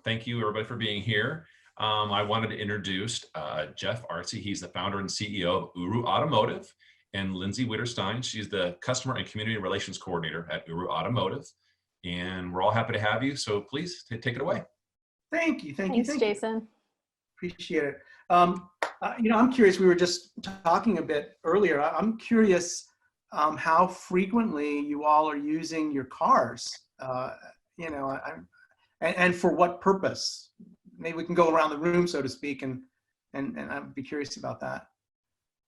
thank you everybody for being here. I wanted to introduce Jeff Artzi. He's the founder and CEO of OOROO Automotive, and Lindsay Wiederstein. She's the customer and community relations coordinator at OOROO Automotive. And we're all happy to have you. So please take it away. Thank you. Thanks, Jason. Appreciate it. I'm curious, we were just talking a bit earlier. I'm curious how frequently you all are using your cars, and for what purpose. Maybe we can go around the room, so to speak, and I'd be curious about that.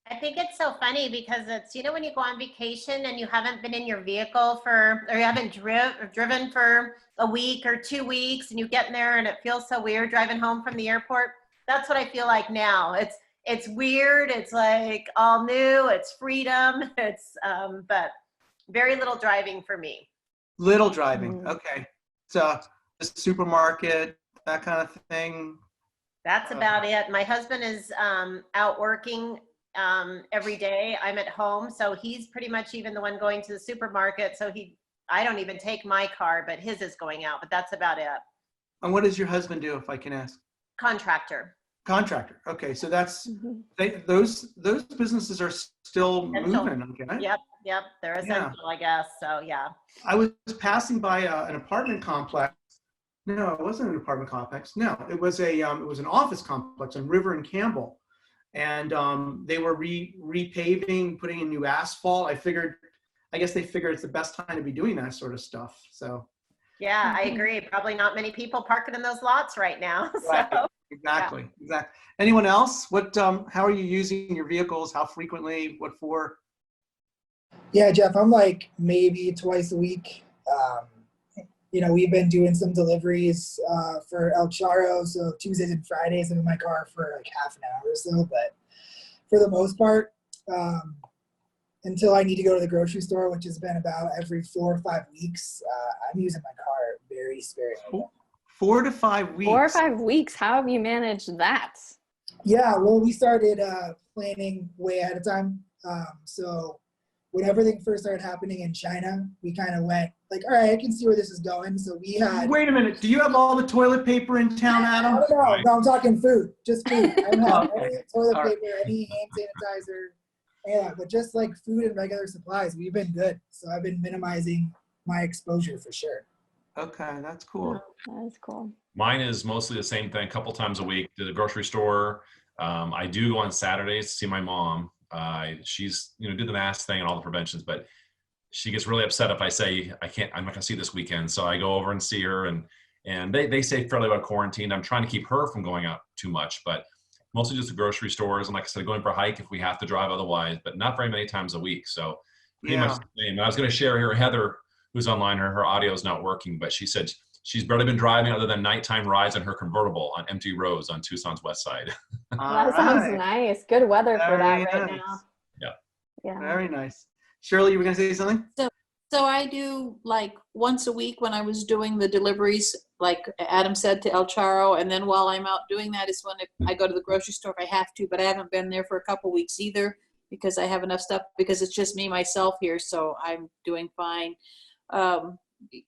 I think it's so funny because it's, when you go on vacation and you haven't been in your vehicle or you haven't driven for a week or 2 weeks, and you get in there and it feels so weird driving home from the airport. That's what I feel like now. It's weird. It's like all new. It's freedom. It's but very little driving for me. Little driving. Okay. So the supermarket, that kind of thing. That's about it. My husband is out working every day. I'm at home, so he's pretty much even the one going to the supermarket. So I don't even take my car, but his is going out. But that's about it. And what does your husband do, if I can ask? Contractor. Okay, so that's those businesses are still moving. Okay. Yep, they're essential, I guess. So yeah. I was passing by an apartment complex. No, it wasn't an apartment complex. No, it was an office complex on River and Campbell, and they were repaving, putting in new asphalt. I guess they figured it's the best time to be doing that sort of stuff. So. Yeah, I agree. Probably not many people parking in those lots right now. So. Right. Exactly. Anyone else? How are you using your vehicles? How frequently? What for? Yeah, Jeff, I'm like maybe twice a week. We've been doing some deliveries for El Charro, so Tuesdays and Fridays I'm in my car for like half an hour or so. But for the most part, until I need to go to the grocery store, which has been about every 4 or 5 weeks, I'm using my car very sparingly. 4 to 5 weeks. 4 or 5 weeks. How have you managed that? Yeah, well, we started planning way ahead of time. So when everything first started happening in China, we kind of went like, all right, I can see where this is going. So we had. Wait a minute. Do you have all the toilet paper in town, Adam? No, I'm talking food. Just food. I don't have any toilet paper, any hand sanitizer. Yeah, but just like food and regular supplies, we've been good. So I've been minimizing my exposure for sure. Okay, that's cool. That is cool. Mine is mostly the same thing, a couple times a week to the grocery store. I do go on Saturdays to see my mom. She's, did the mask thing and all the preventions, but she gets really upset if I say I'm not gonna see this weekend. So I go over and see her, and they say fairly well quarantined. I'm trying to keep her from going out too much, but mostly just the grocery stores. And like I said, going for a hike if we have to drive otherwise, but not very many times a week. So pretty much the same. And I was gonna share here, Heather, who's online, her audio is not working, but she said she's barely been driving other than nighttime rides in her convertible on empty roads on Tucson's west side. That sounds nice. Good weather for that right now. Yeah. Very nice. Shirley, you were going to say something? So I do like once a week when I was doing the deliveries, like Adam said, to El Charro. And then while I'm out doing that is when I go to the grocery store if I have to, but I haven't been there for a couple weeks either because I have enough stuff because it's just me, myself here. So I'm doing fine.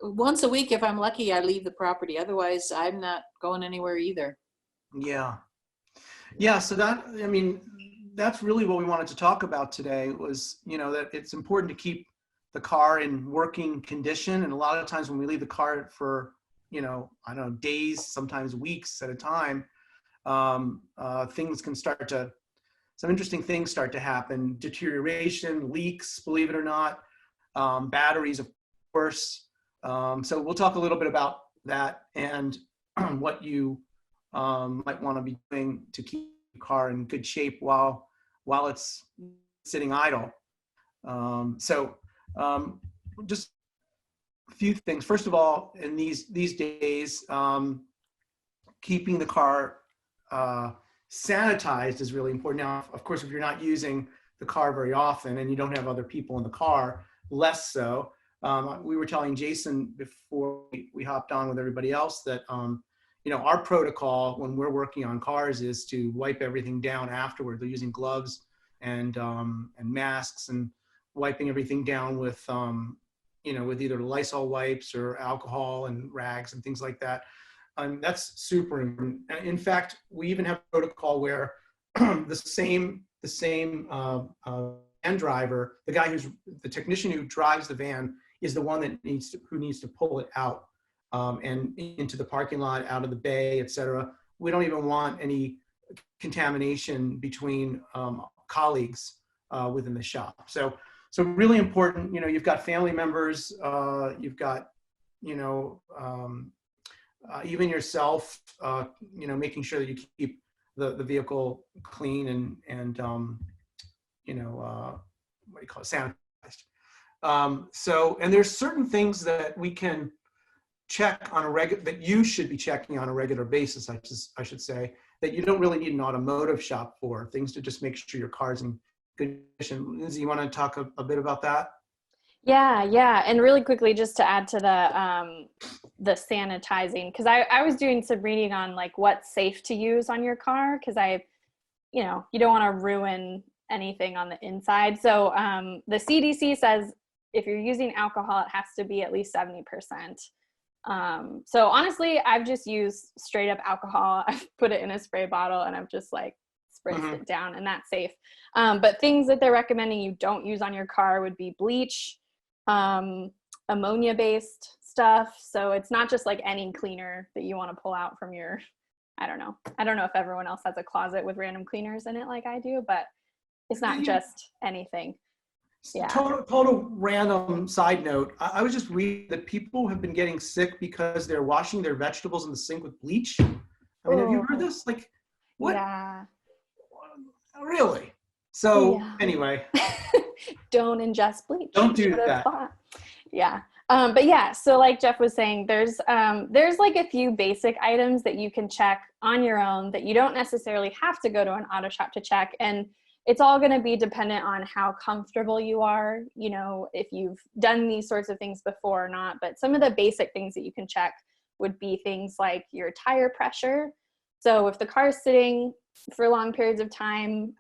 Once a week, if I'm lucky, I leave the property. Otherwise, I'm not going anywhere either. Yeah. So that's really what we wanted to talk about today was, that it's important to keep the car in working condition. And a lot of times when we leave the car for, days, sometimes weeks at a time, some interesting things start to happen. Deterioration, leaks, believe it or not, batteries, of course. So we'll talk a little bit about that and what you might want to be doing to keep your car in good shape while it's sitting idle. Just a few things. First of all, in these days, keeping the car sanitized is really important. Now, of course, if you're not using the car very often and you don't have other people in the car, less so. We were telling Jason before we hopped on with everybody else that, our protocol when we're working on cars is to wipe everything down afterward. They're using gloves and masks and wiping everything down with, with either Lysol wipes or alcohol and rags and things like that. That's super important. In fact, we even have a protocol where the same van driver, the guy the technician who drives the van, is the one that needs to pull it out and into the parking lot, out of the bay, etc. We don't even want any contamination between colleagues within the shop. So really important. You've got family members. You've got even yourself. Making sure that you keep the vehicle clean and what do you call it, sanitized. And there's certain things that we can check on that you should be checking on a regular basis, I should say, that you don't really need an automotive shop for, things to just make sure your car's in good condition. Lindsay, you want to talk a bit about that? Yeah. And really quickly, just to add to the sanitizing, because I was doing some reading on like what's safe to use on your car, because you don't want to ruin anything on the inside. So the CDC says if you're using alcohol, it has to be at least 70%. So honestly, I've just used straight up alcohol. I've put it in a spray bottle and I've just like spritz it down, and that's safe. But things that they're recommending you don't use on your car would be bleach, ammonia based stuff. So it's not just like any cleaner that you want to pull out from your, I don't know if everyone else has a closet with random cleaners in it like I do, but it's not just anything. Yeah. Total random side note. I was just reading that people have been getting sick because they're washing their vegetables in the sink with bleach. I mean, have you heard this? Like, what? Yeah. Really? So anyway. Don't ingest bleach. Don't do that. Yeah. But yeah, so like Jeff was saying, there's like a few basic items that you can check on your own that you don't necessarily have to go to an auto shop to check. And it's all going to be dependent on how comfortable you are, if you've done these sorts of things before or not. But some of the basic things that you can check would be things like your tire pressure. So if the car is sitting for long periods of time,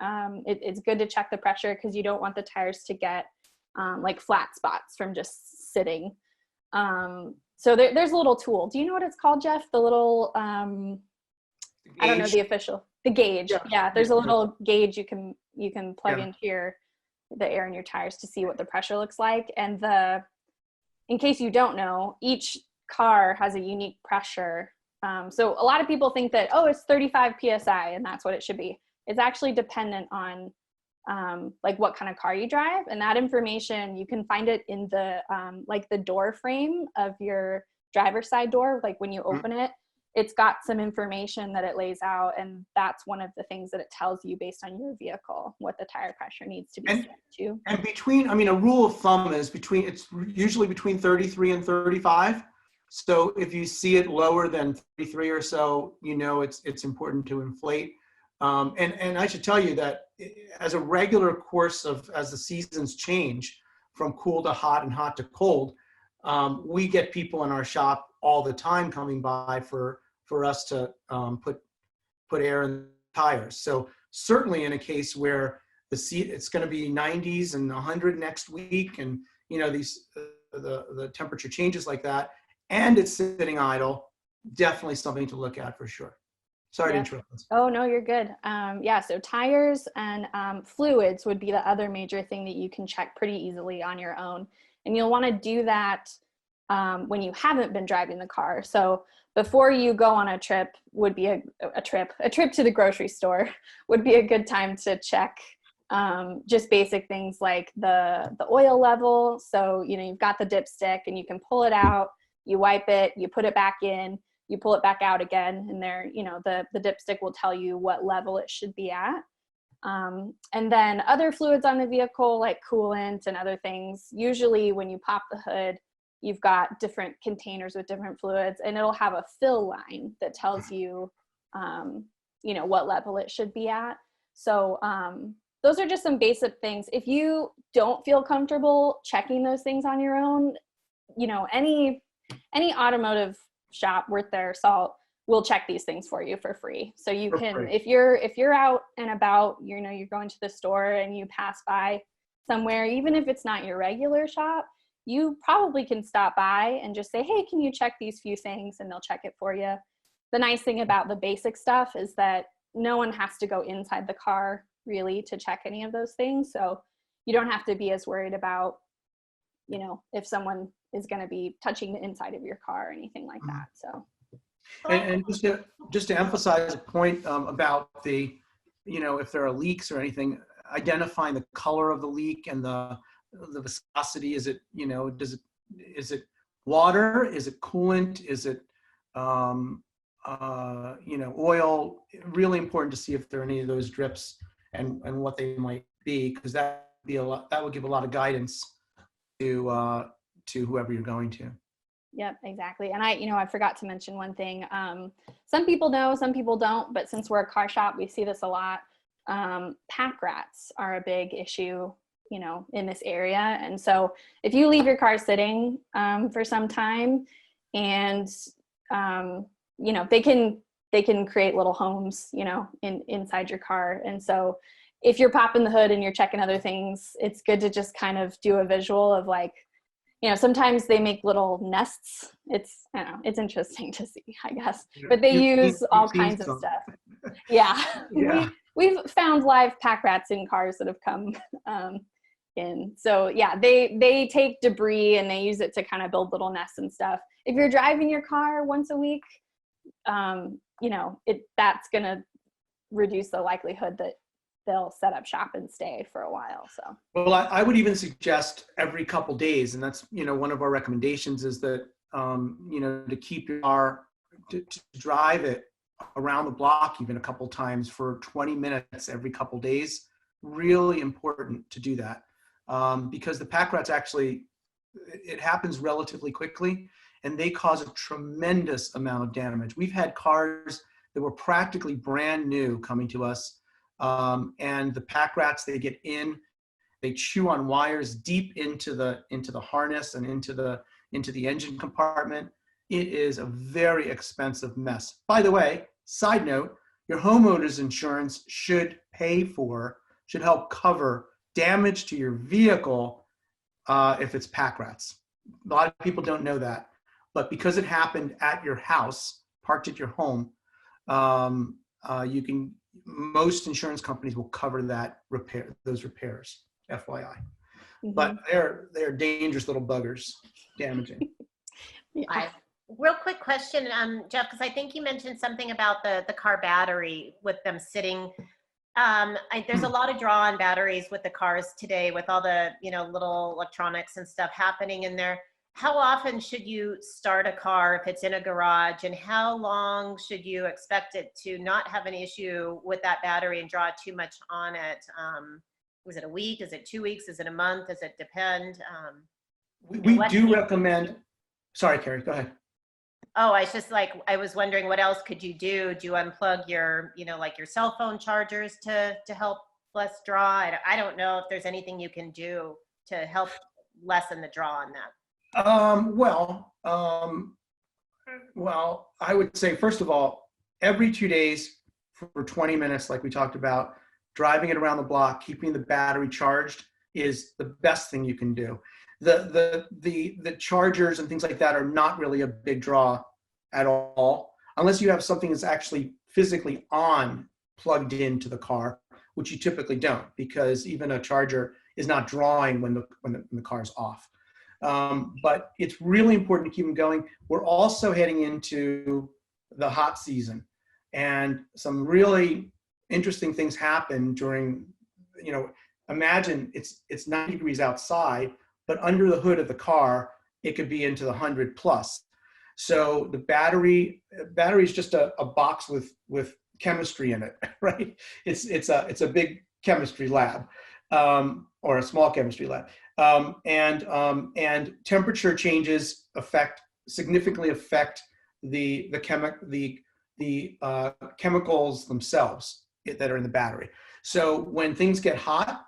it's good to check the pressure, because you don't want the tires to get like flat spots from just sitting. So there's a little tool. Do you know what it's called, Jeff? The little, I don't know the official. The gauge. Yeah, there's a little gauge you can plug into the air in your tires to see what the pressure looks like. And in case you don't know, each car has a unique pressure. So a lot of people think that, it's 35 PSI and that's what it should be. It's actually dependent on like what kind of car you drive, and that information, you can find it in the like the door frame of your driver's side door. Like when you open it, it's got some information that it lays out, and that's one of the things that it tells you based on your vehicle, what the tire pressure needs to be set to. And a rule of thumb is it's usually between 33 and 35. So if you see it lower than 33 or so, it's important to inflate. And I should tell you that as a regular course as the seasons change from cool to hot and hot to cold, we get people in our shop all the time coming by for us to put air in the tires. So certainly in a case where it's going to be 90s and 100 next week, and the temperature changes like that, and it's sitting idle, definitely something to look at for sure. Sorry to interrupt. Oh, no, you're good. So tires and fluids would be the other major thing that you can check pretty easily on your own. And you'll want to do that when you haven't been driving the car. So before you go on a trip would be a trip to the grocery store would be a good time to check just basic things like the oil level. So, you've got the dipstick and you can pull it out, you wipe it, you put it back in, you pull it back out again, and there, the dipstick will tell you what level it should be at. And then other fluids on the vehicle, like coolant and other things, usually when you pop the hood, you've got different containers with different fluids, and it'll have a fill line that tells you, what level it should be at. So those are just some basic things. If you don't feel comfortable checking those things on your own, any automotive shop worth their salt will check these things for you for free. So you can, if you're out and about, you're going to the store and you pass by somewhere, even if it's not your regular shop, you probably can stop by and just say, hey, can you check these few things? And they'll check it for you. the nice thing about the basic stuff is that no one has to go inside the car really to check any of those things. So you don't have to be as worried about, you know, if someone is going to be touching the inside of your car or anything like that. So. And just to emphasize a point about the, you know, if there are leaks or anything, identifying the color of the leak and the viscosity. Is it, you know, is it water? Is it coolant? Is it, you know, oil? Really important to see if there are any of those drips and what they might be, because that would give a lot of guidance to whoever you're going to. Yep, exactly. And I forgot to mention one thing. Some people know, some people don't, but since we're a car shop, we see this a lot. Packrats are a big issue, you know, in this area. And so if you leave your car sitting for some time, and you know, they can create little homes, you know, inside your car. And so if you're popping the hood and you're checking other things, it's good to just kind of do a visual of, like, you know, sometimes they make little nests. It's, I don't know, it's interesting to see, I guess. But they use all kinds of stuff. Yeah. Yeah. We've found live pack rats in cars that have come in. So yeah, they take debris and they use it to kind of build little nests and stuff. If you're driving your car once a week, you know, that's gonna reduce the likelihood that they'll set up shop and stay for a while. So, well, I would even suggest every couple days, and that's, you know, one of our recommendations is that, you know, to keep your car, to drive it around the block even a couple times for 20 minutes every couple days. Really important to do that, because the pack rats actually, it happens relatively quickly, and they cause a tremendous amount of damage. We've had cars that were practically brand new coming to us, and the pack rats, they get in, they chew on wires deep into the harness and into the engine compartment. It is a very expensive mess. By the way, side note, your homeowner's insurance should help cover damage to your vehicle if it's pack rats. A lot of people don't know that, but because it happened at your house, parked at your home, most insurance companies will cover those repairs, FYI. Mm-hmm. But they're dangerous little buggers, damaging. Yeah. Real quick question, Jeff, because I think you mentioned something about the car battery with them sitting. There's a lot of draw-on batteries with the cars today, with all the, you know, little electronics and stuff happening in there. How often should you start a car if it's in a garage, and how long should you expect it to not have an issue with that battery and draw too much on it? Was it a week? Is it 2 weeks? Is it a month? Does it depend? We do recommend, sorry, Carrie, go ahead. Oh, I was wondering, what else could you do? Do you unplug your, you know, like your cell phone chargers to help less draw? I don't know if there's anything you can do to help lessen the draw on that. Well, I would say, first of all, every 2 days for 20 minutes, like we talked about, driving it around the block, keeping the battery charged is the best thing you can do. The chargers and things like that are not really a big draw at all, unless you have something that's actually physically plugged into the car, which you typically don't, because even a charger is not drawing when the car's off. But it's really important to keep them going. We're also heading into the hot season, and some really interesting things happen during, you know, imagine it's 90 degrees outside, but under the hood of the car, it could be into the 100 plus. So the battery is just a box with chemistry in it, right? It's a big chemistry lab, or a small chemistry lab. And temperature changes significantly affect the chemicals themselves that are in the battery. So when things get hot,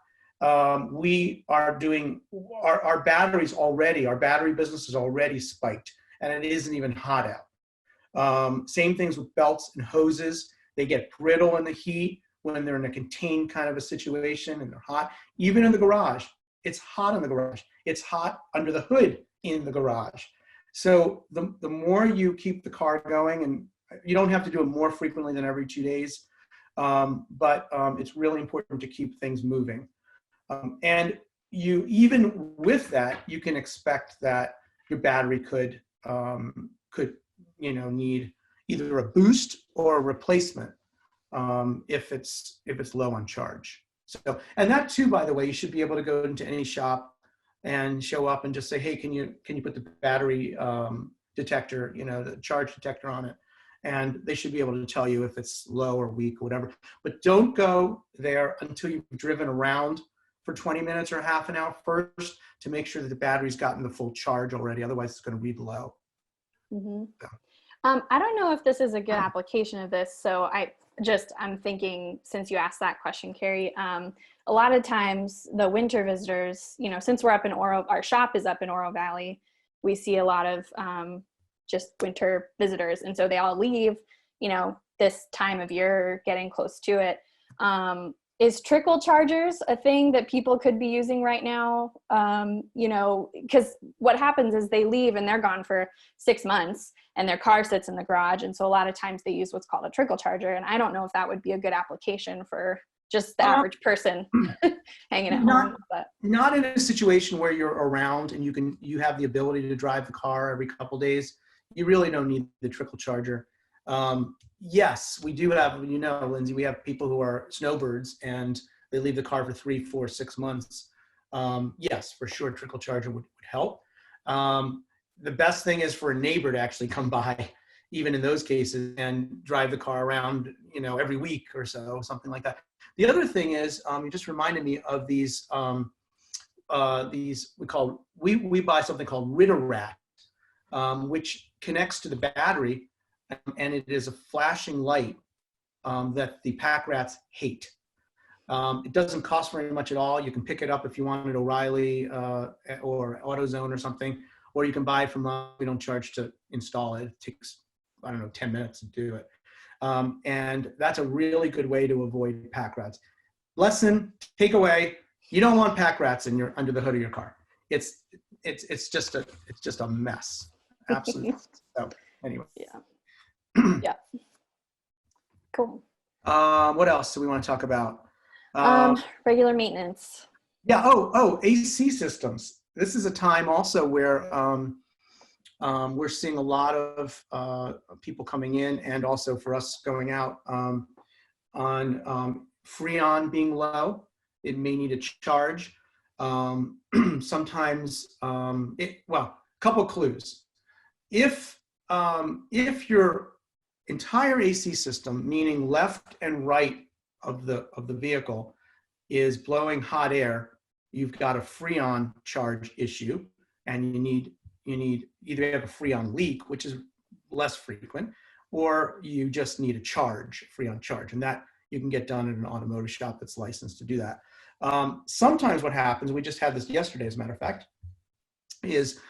we are doing our batteries already. Our battery business is already spiked, and it isn't even hot out. Same things with belts and hoses. They get brittle in the heat when they're in a contained kind of a situation and they're hot. Even in the garage, it's hot in the garage. It's hot under the hood in the garage. So the more you keep the car going, you don't have to do it more frequently than every 2 days, but it's really important to keep things moving. And you, even with that, you can expect that your battery could need either a boost or a replacement if it's low on charge. So, and that too, by the way, you should be able to go into any shop and show up and just say, hey, can you put the battery detector, the charge detector on it? And they should be able to tell you if it's low or weak or whatever. But don't go there until you've driven around for 20 minutes or half an hour first to make sure that the battery's gotten the full charge already. Otherwise, it's going to read low. Mm-hmm. So. I don't know if this is a good application of this. So I'm thinking, since you asked that question, Carrie, a lot of times the winter visitors, since we're up in OOROO, our shop is up in OOROO Valley, we see a lot of just winter visitors. And so they all leave, this time of year, getting close to it. Is trickle chargers a thing that people could be using right now? Because what happens is they leave and they're gone for 6 months and their car sits in the garage. And so a lot of times they use what's called a trickle charger. And I don't know if that would be a good application for just the average person hanging at home. But not in a situation where you're around and you have the ability to drive the car every couple days. You really don't need the trickle charger. Yes, we do have, Lindsay, we have people who are snowbirds and they leave the car for 3, 4, 6 months. Yes, for sure, trickle charger would help. The best thing is for a neighbor to actually come by, even in those cases, and drive the car around, every week or so, something like that. The other thing is, you just reminded me of these we buy something called Wiederstein, which connects to the battery. And it is a flashing light that the Packrats hate. It doesn't cost very much at all. You can pick it up if you want at O'Reilly or AutoZone or something, or you can buy it from us. We don't charge to install it. It takes, 10 minutes to do it. And that's a really good way to avoid Packrats. Lesson, takeaway, you don't want Packrats under the hood of your car. It's just a mess. Absolutely. So anyway. Yeah. Yeah. Cool. What else do we want to talk about? Regular maintenance. Yeah. Oh, AC systems. This is a time also where we're seeing a lot of people coming in, and also for us going out on Freon being low. It may need a charge. Sometimes, couple clues. If your entire AC system, meaning left and right of the vehicle, is blowing hot air, you've got a Freon charge issue, and you need either have a Freon leak, which is less frequent, or you just need a Freon charge, and that you can get done in an automotive shop that's licensed to do that. Sometimes what happens, we just had this yesterday, as a matter of fact, is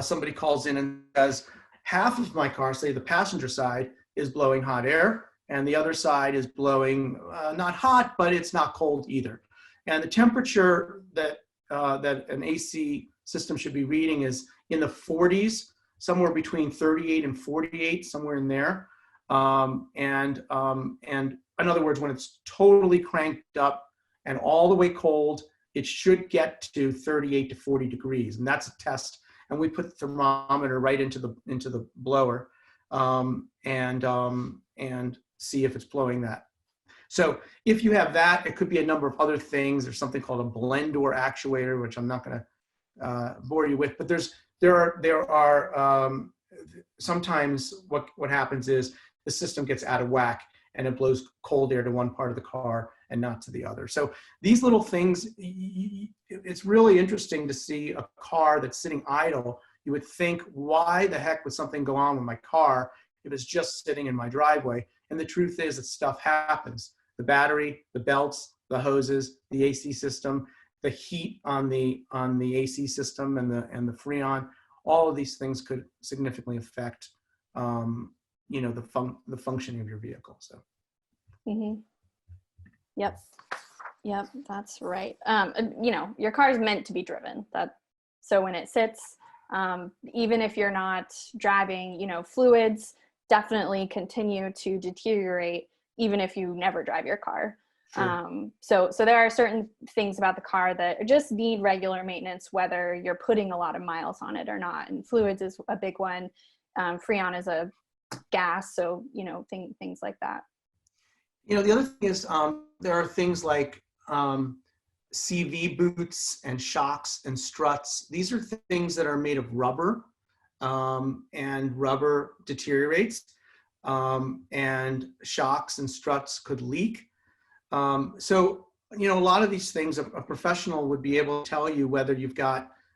somebody calls in and says, half of my car, say the passenger side, is blowing hot air, and the other side is blowing not hot, but it's not cold either. And the temperature that an AC system should be reading is in the 40s, somewhere between 38 and 48, somewhere in there. And in other words, when it's totally cranked up and all the way cold, it should get to 38 to 40 degrees, and that's a test. And we put the thermometer right into the blower and see if it's blowing that. So if you have that, it could be a number of other things. There's something called a blend door actuator, which I'm not going to bore you with. But there are sometimes what happens is the system gets out of whack and it blows cold air to one part of the car and not to the other. So these little things, it's really interesting to see a car that's sitting idle. You would think, why the heck would something go on with my car if it's just sitting in my driveway? And the truth is that stuff happens. The battery, the belts, the hoses, the AC system, the heat on the AC system and the Freon, all of these things could significantly affect the functioning of your vehicle. So. Mm-hmm. Yep, that's right. Your car is meant to be driven. So when it sits, even if you're not driving, fluids definitely continue to deteriorate even if you never drive your car. Sure. So there are certain things about the car that just need regular maintenance, whether you're putting a lot of miles on it or not. And fluids is a big one. Freon is a gas, so things like that. The other thing is there are things like CV boots and shocks and struts. These are things that are made of rubber, and rubber deteriorates, and shocks and struts could leak. So, a lot of these things, a professional would be able to tell you whether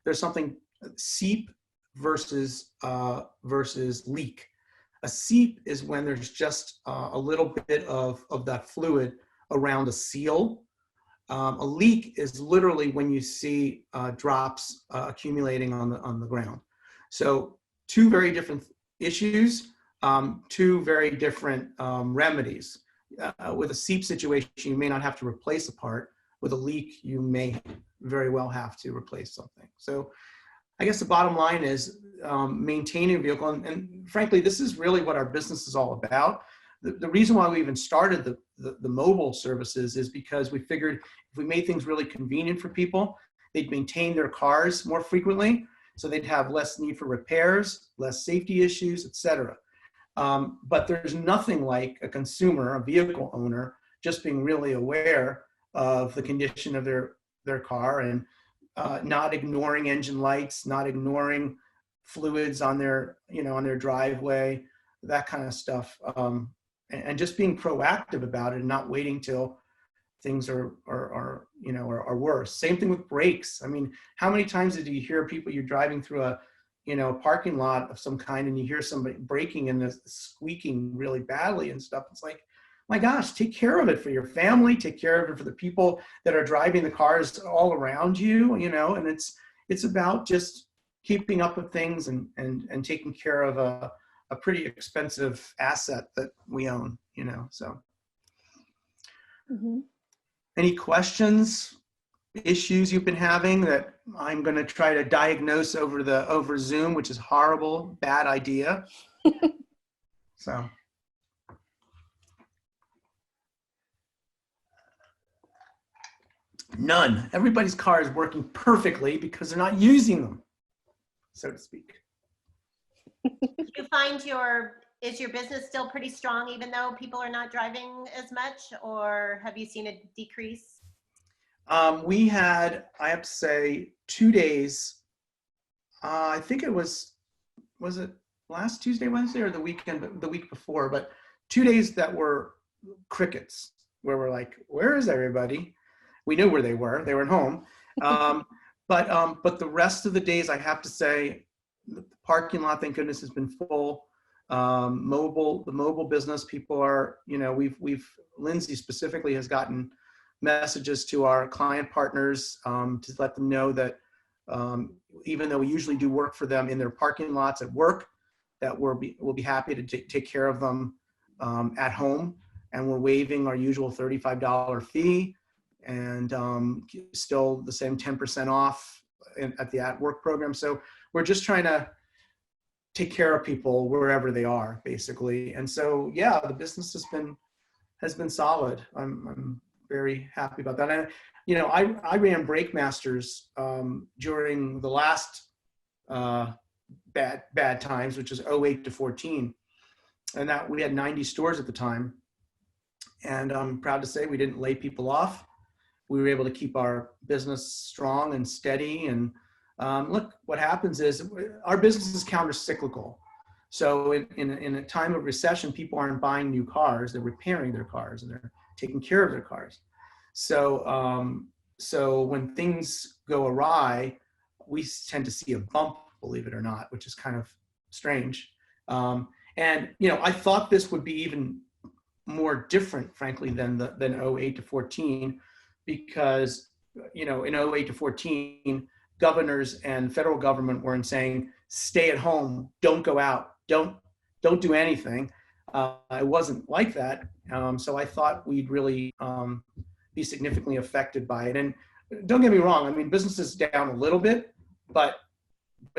there's something seep versus leak. A seep is when there's just a little bit of that fluid around a seal. A leak is literally when you see drops accumulating on the ground. So two very different issues, two very different remedies. With a seep situation, you may not have to replace a part. With a leak, you may very well have to replace something. So I guess the bottom line is maintaining a vehicle. And frankly, this is really what our business is all about. The reason why we even started the mobile services is because we figured if we made things really convenient for people, they'd maintain their cars more frequently. So they'd have less need for repairs, less safety issues, et cetera. But there's nothing like a consumer, a vehicle owner, just being really aware of the condition of their car and not ignoring engine lights, not ignoring fluids on their driveway, that kind of stuff, and just being proactive about it and not waiting till things are worse. Same thing with brakes. I mean, how many times did you hear people, you're driving through a parking lot of some kind and you hear somebody braking and they're squeaking really badly and stuff? It's like, my gosh, take care of it for your family, take care of it for the people that are driving the cars all around you, and it's about just keeping up with things and taking care of a pretty expensive asset that we own, so. Mm-hmm. Any questions, issues you've been having that I'm going to try to diagnose over Zoom, which is horrible, bad idea. So. None. Everybody's car is working perfectly because they're not using them, so to speak. Do you find is your business still pretty strong even though people are not driving as much, or have you seen a decrease? We had, I have to say, 2 days. I think it was it last Tuesday, Wednesday, or the week before, but 2 days that were crickets, where we're like, where is everybody? We knew where they were. They were at home. But the rest of the days, I have to say, the parking lot, thank goodness, has been full. The mobile business, people are, Lindsay specifically has gotten messages to our client partners to let them know that even though we usually do work for them in their parking lots at work, that we'll be happy to take care of them at home. And we're waiving our usual $35 fee and still the same 10% off at the at-work program. So we're just trying to take care of people wherever they are, basically. And so, yeah, the business has been solid. I'm very happy about that. And, I ran Brake Masters during the last bad times, which is 08 to 14. And that we had 90 stores at the time. And I'm proud to say we didn't lay people off. We were able to keep our business strong and steady. And look, what happens is our business is counter-cyclical. So in a time of recession, people aren't buying new cars, they're repairing their cars and they're taking care of their cars. So, so when things go awry, we tend to see a bump, believe it or not, which is kind of strange. And, I thought this would be even more different, frankly, than 08 to 14, because, in 08 to 14, governors and federal government weren't saying, stay at home, don't go out, don't do anything. It wasn't like that. So I thought we'd really be significantly affected by it. And don't get me wrong, I mean, business is down a little bit, but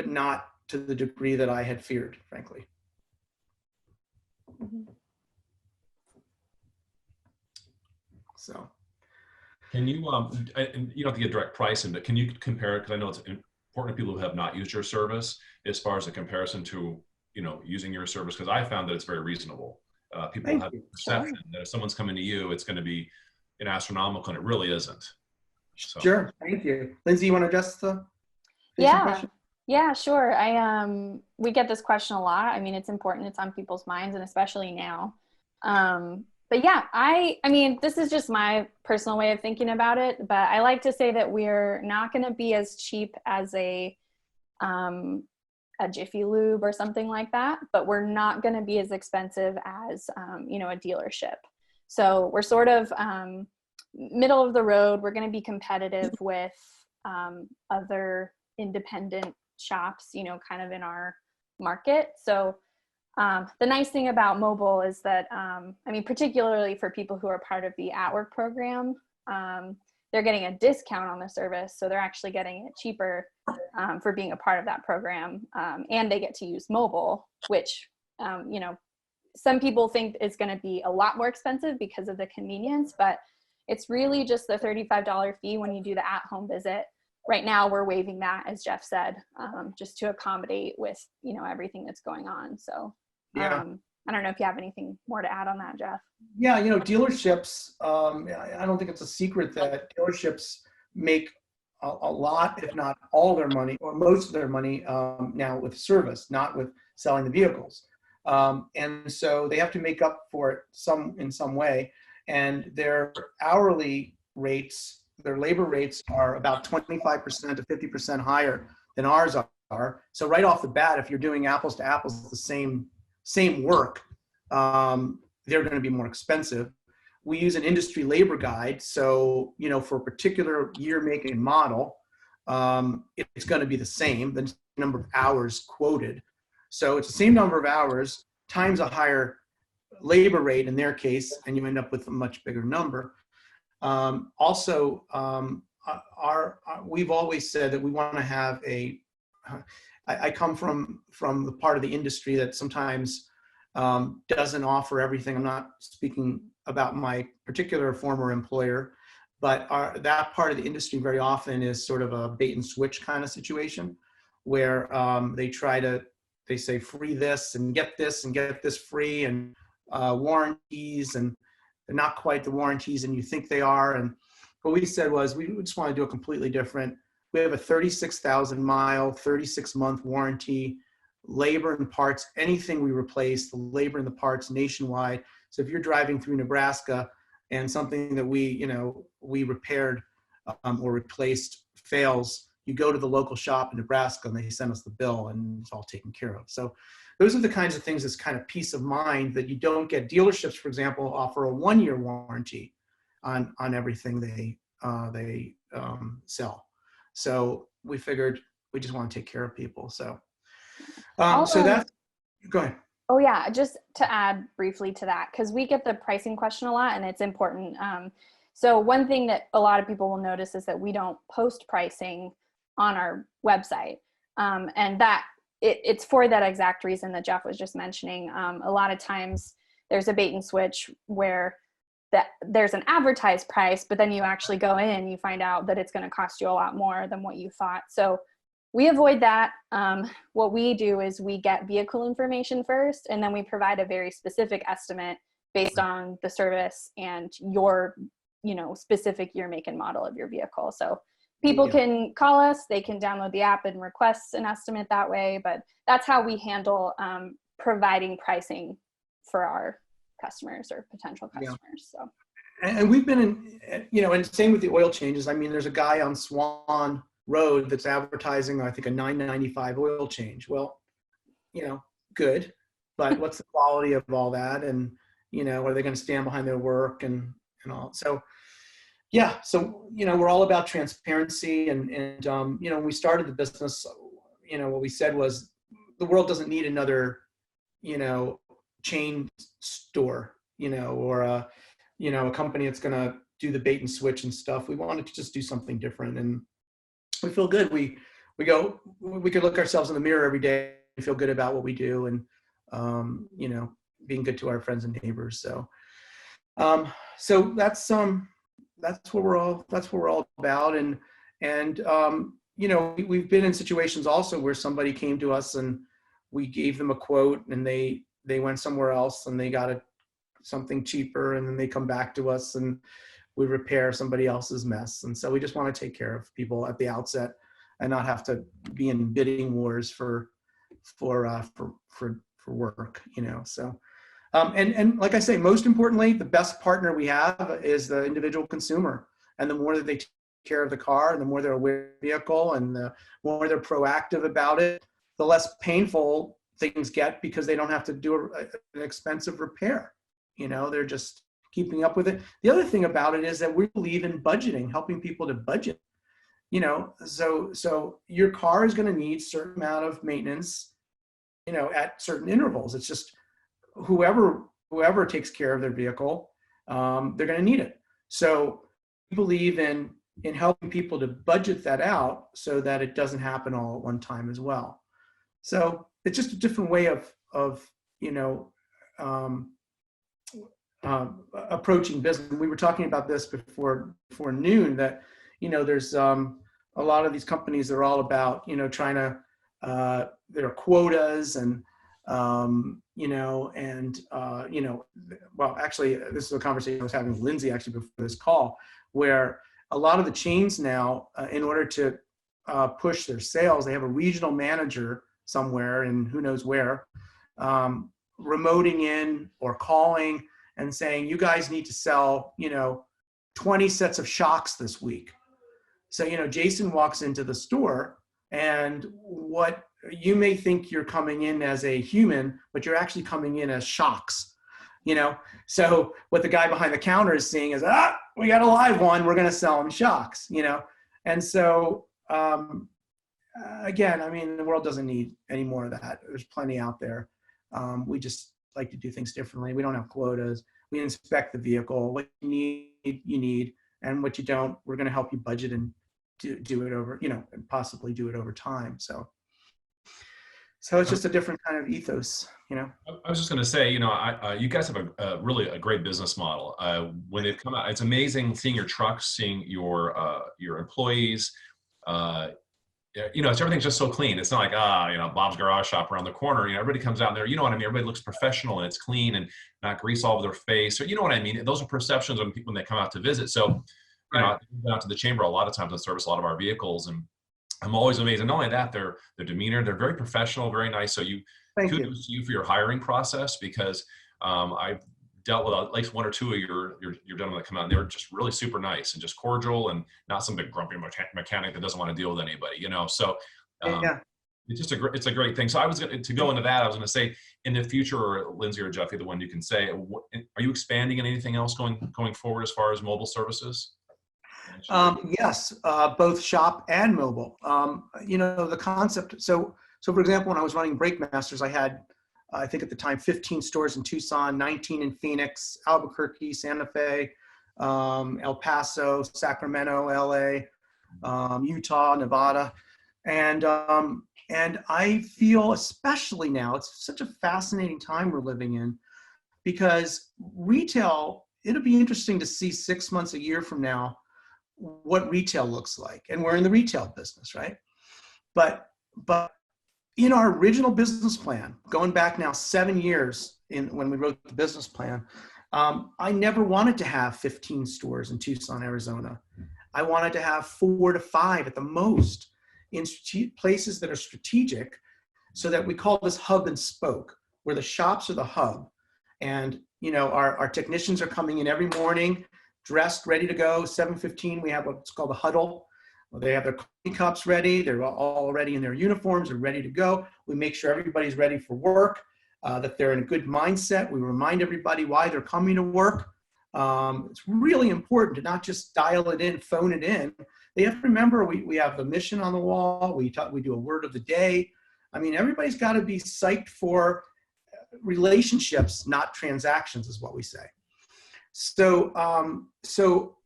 not to the degree that I had feared, frankly. Mhm. So. Can you, and you don't have to get direct pricing, but can you compare it? Because I know it's important to people who have not used your service as far as a comparison to, using your service, because I found that it's very reasonable. People Thank have you. the perception that if someone's coming to you, it's going to be astronomical, and it really isn't. So. Sure. Thank you. Lindsay, you want to address the Yeah. question? Yeah, sure. We get this question a lot. I mean, it's important. It's on people's minds, and especially now. But yeah, I mean, this is just my personal way of thinking about it, but I like to say that we're not going to be as cheap as a Jiffy Lube or something like that, but we're not going to be as expensive as, a dealership. So we're sort of middle of the road. We're going to be competitive with other independent shops, kind of in our market. So the nice thing about mobile is that, particularly for people who are part of the at-work program, they're getting a discount on the service. So they're actually getting it cheaper for being a part of that program. And they get to use mobile, which, some people think is going to be a lot more expensive because of the convenience, but it's really just the $35 fee when you do the at-home visit. Right now, we're waiving that, as Jeff said, just to accommodate with, everything that's going on. So Yeah. I don't know if you have anything more to add on that, Jeff. Yeah, dealerships, I don't think it's a secret that dealerships make a lot, if not all their money, or most of their money now with service, not with selling the vehicles. And so they have to make up for it in some way. And their hourly rates, their labor rates are about 25% to 50% higher than ours are. So right off the bat, if you're doing apples to apples, the same work, they're going to be more expensive. We use an industry labor guide. So, for a particular year, make, and model, it's going to be the same, the number of hours quoted. So it's the same number of hours times a higher labor rate in their case, and you end up with a much bigger number. We've always said that we want to have I come from the part of the industry that sometimes doesn't offer everything. I'm not speaking about my particular former employer, but that part of the industry very often is sort of a bait and switch kind of situation where they say free this and get this free, and warranties, and they're not quite the warranties and you think they are. And what we said was we just want to do it completely different. We have a 36,000 mile, 36-month warranty, labor and parts, anything we replace, the labor and the parts nationwide. So if you're driving through Nebraska and something that we repaired or replaced fails, you go to the local shop in Nebraska and they send us the bill and it's all taken care of. So those are the kinds of things that's kind of peace of mind that you don't get. Dealerships, for example, offer a 1-year warranty on everything they sell. So we figured we just want to take care of people. So, so that's, go ahead. Oh yeah, just to add briefly to that, because we get the pricing question a lot and it's important. So one thing that a lot of people will notice is that we don't post pricing on our website. And that it's for that exact reason that Jeff was just mentioning. A lot of times there's a bait and switch where there's an advertised price, but then you actually go in and you find out that it's going to cost you a lot more than what you thought. So we avoid that. What we do is we get vehicle information first, and then we provide a very specific estimate based on the service and your, specific year, make, and model of your vehicle. So people can call us, they can download the app and request an estimate that way, but that's how we handle providing pricing for our customers or potential customers. So, and we've been in, and same with the oil changes. I mean, there's a guy on Swan Road that's advertising, I think, a $9.95 oil change. Well, good, but what's the quality of all that? And, are they going to stand behind their work and all? So, yeah. So, we're all about transparency and when we started the business, what we said was the world doesn't need another, chain store, or a company that's going to do the bait and switch and stuff. We wanted to just do something different, and we feel good. We could look ourselves in the mirror every day and feel good about what we do, and being good to our friends and neighbors. So that's what we're all about. And you know, we've been in situations also where somebody came to us and we gave them a quote and they went somewhere else and they got something cheaper, and then they come back to us and we repair somebody else's mess. And so we just want to take care of people at the outset and not have to be in bidding wars for work, you know. So and like I say, most importantly, the best partner we have is the individual consumer. And the more that they take care of the car, and the more they're aware of the vehicle, and the more they're proactive about it, the less painful things get, because they don't have to do an expensive repair. You know, they're just keeping up with it. The other thing about it is that we believe in budgeting, helping people to budget. You know, so your car is going to need a certain amount of maintenance, you know, at certain intervals. It's just whoever takes care of their vehicle, they're going to need it. So we believe in helping people to budget that out so that it doesn't happen all at one time as well. So it's just a different way of you know, approaching business. We were talking about this before noon, that, you know, there's a lot of these companies that are all about, you know, trying to there are quotas and you know, and you know, well, actually, this is a conversation I was having with Lindsay actually before this call, where a lot of the chains now, in order to push their sales, they have a regional manager somewhere, and who knows where, remoting in or calling and saying, you guys need to sell, you know, 20 sets of shocks this week. So, you know, Jason walks into the store, and what you may think you're coming in as a human, but you're actually coming in as shocks, you know? So what the guy behind the counter is seeing is, we got a live one, we're going to sell him shocks, you know? And so, again, I mean, the world doesn't need any more of that. There's plenty out there. We just like to do things differently. We don't have quotas. We inspect the vehicle. What you need, and what you don't, we're going to help you budget and do it over, you know, and possibly do it over time. So it's just a different kind of ethos, you know. I was just going to say, you know, you guys have a really great business model. When they've come out, it's amazing seeing your trucks, seeing your employees. You know, everything's just so clean. It's not like, you know, Bob's Garage Shop around the corner. You know, everybody comes out there. You know what I mean? Everybody looks professional and it's clean and not grease all over their face. Or you know what I mean? Those are perceptions when people, when they come out to visit. So, you know, I've been out to the chamber a lot of times and service a lot of our vehicles, and I'm always amazed. And not only that, their demeanor, they're very professional, very nice. So kudos to you for your hiring process, because I've dealt with at least one or two of your gentlemen that come out, and they're just really super nice and just cordial, and not some big grumpy mechanic that doesn't want to deal with anybody, you know. So Yeah. it's just it's a great thing. So I was going to go into that. I was going to say, in the future, or Lindsay or Jeff, either one you can say, are you expanding in anything else going forward as far as mobile services? Yes, both shop and mobile. You know, the concept. So for example, when I was running Brake Masters, I had, I think at the time, 15 stores in Tucson, 19 in Phoenix, Albuquerque, Santa Fe, El Paso, Sacramento, LA, Utah, Nevada. And I feel, especially now, it's such a fascinating time we're living in, because retail, it'll be interesting to see 6 months, a year from now, what retail looks like. And we're in the retail business, right? But in our original business plan, going back now 7 years when we wrote the business plan, I never wanted to have 15 stores in Tucson, Arizona. I wanted to have 4 to 5 at the most in places that are strategic, so that we call this hub and spoke, where the shops are the hub. And, you know, our technicians are coming in every morning, dressed, ready to go. 7:15, we have what's called a huddle. They have their coffee cups ready. They're all ready in their uniforms. They're ready to go. We make sure everybody's ready for work, that they're in a good mindset. We remind everybody why they're coming to work. It's really important to not just dial it in, phone it in. They have to remember we have the mission on the wall. We do a word of the day. I mean, everybody's got to be psyched for relationships, not transactions, is what we say. So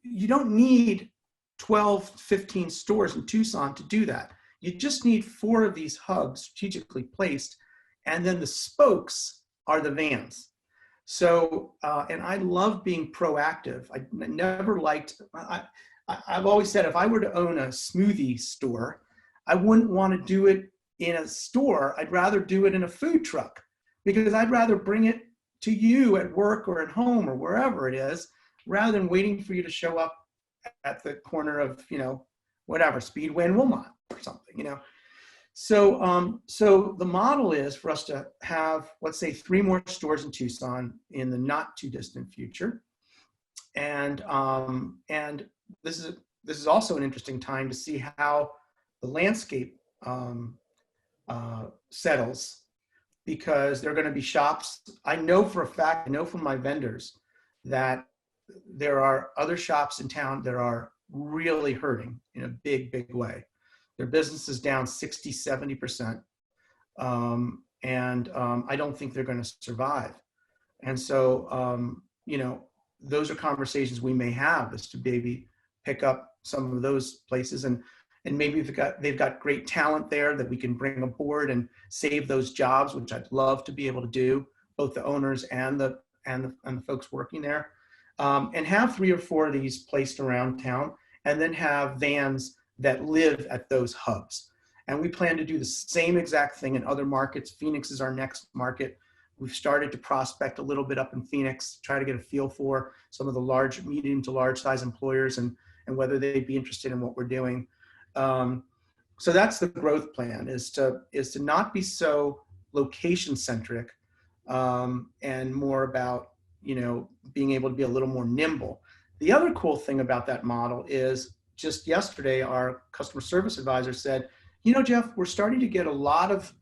you don't need 12, 15 stores in Tucson to do that. You just need 4 of these hubs strategically placed, and then the spokes are the vans. So, and I love being proactive. I never liked, I've always said if I were to own a smoothie store, I wouldn't want to do it in a store. I'd rather do it in a food truck, because I'd rather bring it to you at work or at home or wherever it is, rather than waiting for you to show up at the corner of, whatever, Speedway and Wilmot or something, So, so the model is for us to have, let's say, 3 more stores in Tucson in the not too distant future. And this is also an interesting time to see how the landscape settles, because there are going to be shops. I know for a fact, I know from my vendors that there are other shops in town that are really hurting in a big, big way. Their business is down 60, 70%. I don't think they're going to survive. And so, those are conversations we may have, is to maybe pick up some of those places, and maybe they've got great talent there that we can bring aboard and save those jobs, which I'd love to be able to do, both the owners and the folks working there, and have 3 or 4 of these placed around town, and then have vans that live at those hubs. And we plan to do the same exact thing in other markets. Phoenix is our next market. We've started to prospect a little bit up in Phoenix, try to get a feel for some of the large, medium to large size employers and whether they'd be interested in what we're doing. So that's the growth plan, is to not be so location centric, and more about, being able to be a little more nimble. The other cool thing about that model is, just yesterday, our customer service advisor said, Jeff, we're starting to get a lot of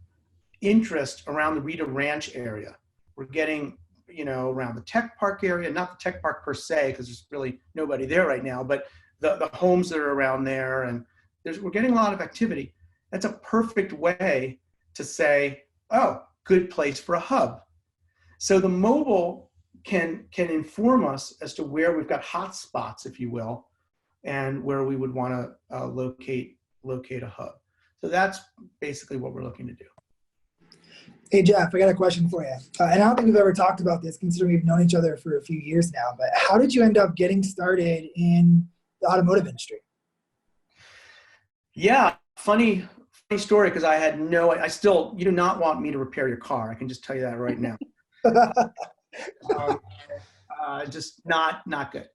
interest around the Rita Ranch area. We're getting, around the tech park area, not the tech park per se, because there's really nobody there right now, but the homes that are around there, and we're getting a lot of activity. That's a perfect way to say, oh, good place for a hub. So the mobile can inform us as to where we've got hot spots, if you will, and where we would want to locate a hub. So that's basically what we're looking to do. Hey, Jeff, I got a question for you. And I don't think we've ever talked about this, considering we've known each other for a few years now, but how did you end up getting started in the automotive industry? Yeah, funny story, because you do not want me to repair your car. I can just tell you that right now. Just not good.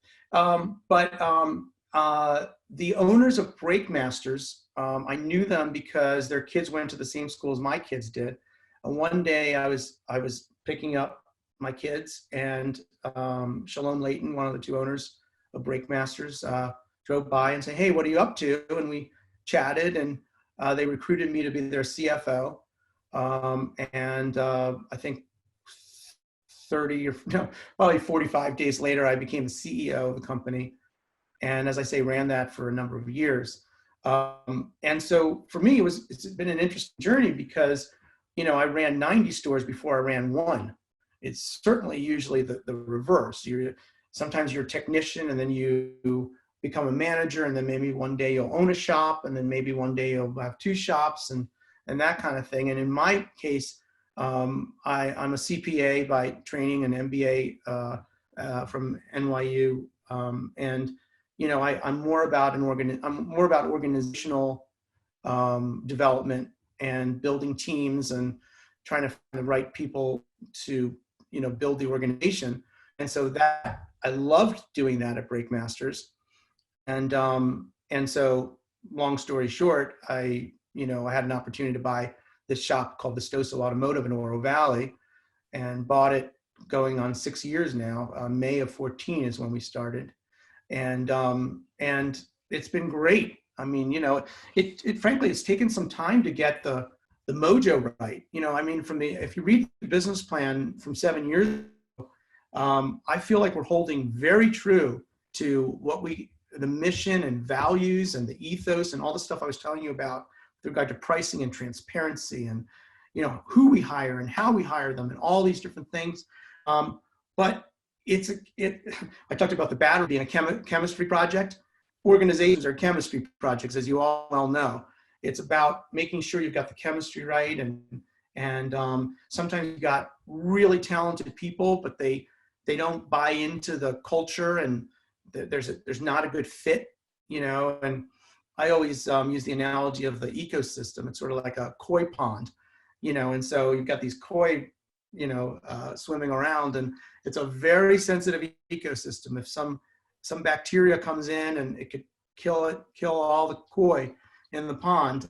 The owners of Brake Masters, I knew them because their kids went to the same school as my kids did. And one day I was picking up my kids, and Shalom Layton, one of the 2 owners of Brake Masters, drove by and said, "Hey, what are you up to?" And we chatted, and they recruited me to be their CFO. I think probably 45 days later, I became the CEO of the company. And as I say, ran that for a number of years. And so for me, it's been an interesting journey, because, I ran 90 stores before I ran 1. It's certainly usually the reverse. Sometimes you're a technician, and then you become a manager, and then maybe one day you'll own a shop, and then maybe one day you'll have 2 shops and that kind of thing. And in my case, I'm a CPA by training, an MBA from NYU, and I'm more about organizational development and building teams and trying to find the right people to build the organization. And so that I loved doing that at Brake Masters, and so long story short, I had an opportunity to buy this shop called Vistosa Automotive in OOROO Valley, and bought it going on 6 years now. May of 14 is when we started. And it's been great. I mean, it frankly, it's taken some time to get the mojo right. If you read the business plan from 7 years ago, I feel like we're holding very true to the mission and values and the ethos and all the stuff I was telling you about with regard to pricing and transparency and, who we hire and how we hire them and all these different things. But I talked about the battery being a chemistry project. Organizations are chemistry projects, as you all well know. It's about making sure you've got the chemistry right, and sometimes you've got really talented people, but they don't buy into the culture, and there's not a good fit, you know. And I always use the analogy of the ecosystem. It's sort of like a koi pond, you know, and so you've got these koi, you know, swimming around, and it's a very sensitive ecosystem. If some bacteria comes in, and it could kill all the koi in the pond.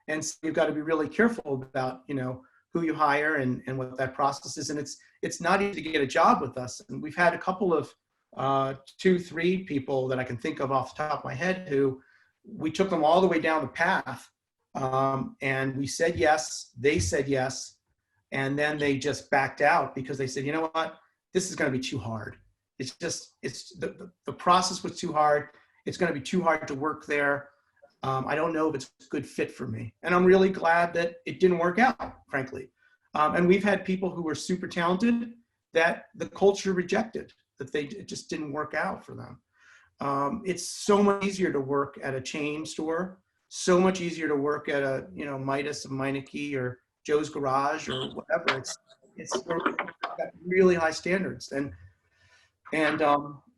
And so you've got to be really careful about, you know, who you hire and what that process is. And it's not easy to get a job with us. And we've had a couple of 2-3 people that I can think of off the top of my head who we took them all the way down the path. And we said yes, they said yes. And then they just backed out because they said, you know what, this is going to be too hard. It's the process was too hard. It's going to be too hard to work there. I don't know if it's a good fit for me. And I'm really glad that it didn't work out, frankly. And we've had people who were super talented that the culture rejected, that it just didn't work out for them. It's so much easier to work at a chain store, so much easier to work at a, you know, Midas, Meineke, or Joe's Garage, or whatever. It's got really high standards, and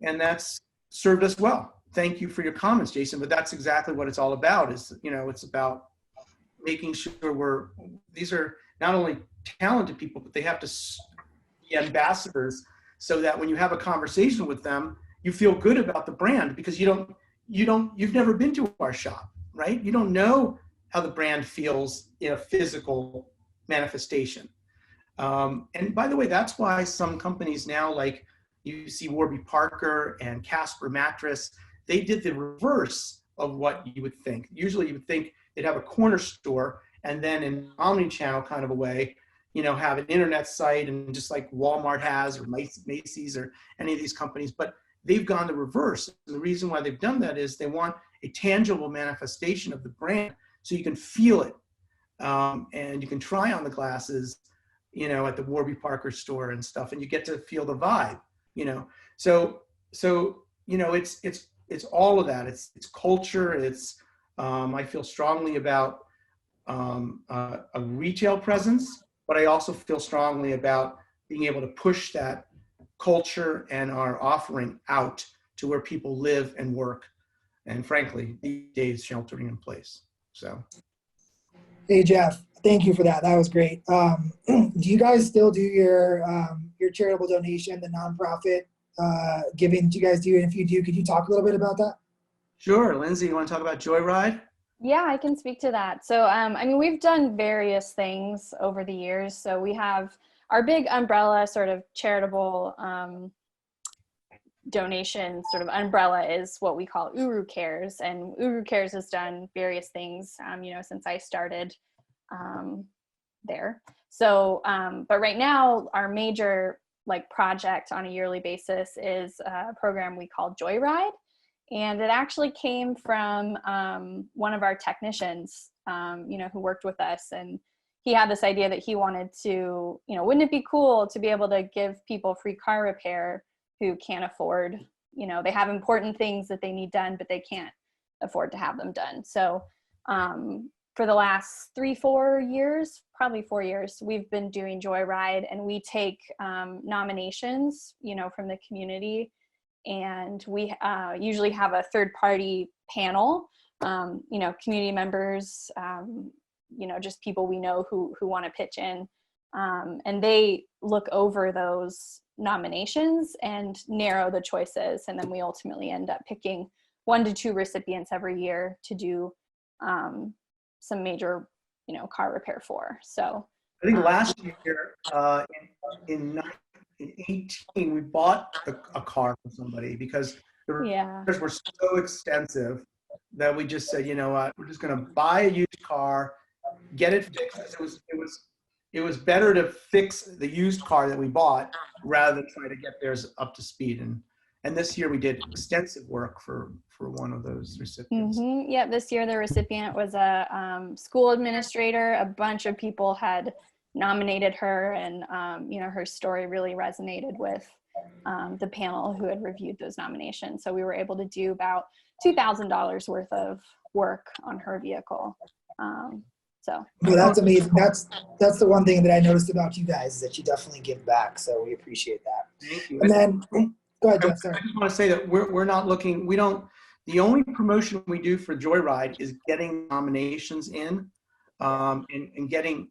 that's served us well. Thank you for your comments, Jason, but that's exactly what it's all about. Is, you know, it's about making sure these are not only talented people, but they have to be ambassadors, so that when you have a conversation with them, you feel good about the brand, because you've never been to our shop, right? You don't know how the brand feels in a physical manifestation. And by the way, that's why some companies now, like you see Warby Parker and Casper Mattress, they did the reverse of what you would think. Usually you would think they'd have a corner store, and then in an omni-channel kind of a way, you know, have an internet site, and just like Walmart has, or Macy's, or any of these companies. But they've gone the reverse. And the reason why they've done that is they want a tangible manifestation of the brand, so you can feel it. And you can try on the glasses, you know, at the Warby Parker store and stuff, and you get to feel the vibe, you know. So you know, it's all of that. It's culture. It's I feel strongly about a retail presence, but I also feel strongly about being able to push that culture and our offering out to where people live and work, and frankly, these days, sheltering in place. So. Hey, Jeff, thank you for that. That was great. Do you guys still do your charitable donation, the nonprofit giving? Do you guys do? And if you do, could you talk a little bit about that? Sure. Lindsay, you want to talk about Joyride? Yeah, I can speak to that. So, I mean, we've done various things over the years. So we have our big umbrella sort of charitable donation sort of umbrella is what we call OOROO Cares. And OOROO Cares has done various things, you know, since I started there. So, but right now our major like project on a yearly basis is a program we call Joyride. And it actually came from one of our technicians, you know, who worked with us. And he had this idea that he wanted to, you know, wouldn't it be cool to be able to give people free car repair who can't afford, you know, they have important things that they need done, but they can't afford to have them done. So for the last 3-4 years, probably 4 years, we've been doing Joyride, and we take nominations, you know, from the community. And we usually have a third-party panel, you know, community members, you know, just people we know who want to pitch in. And they look over those nominations and narrow the choices. And then we ultimately end up picking 1 to 2 recipients every year to do some major, you know, car repair for. So I think last year in 18, we bought a car from somebody because the repairs were so extensive that we just said, you know what, we're just going to buy a used car, get it fixed. It was better to fix the used car that we bought rather than try to get theirs up to speed. And this year we did extensive work for one of those recipients. Mm-hmm. Yeah, this year the recipient was a school administrator. A bunch of people had nominated her, and you know, her story really resonated with the panel who had reviewed those nominations. So we were able to do about $2,000 worth of work on her vehicle. So No, that's amazing. That's the one thing that I noticed about you guys is that you definitely give back. So we appreciate that. Thank you. And then go ahead, Jeff. I Sorry. just want to say that we're not looking, the only promotion we do for Joyride is getting nominations in, and getting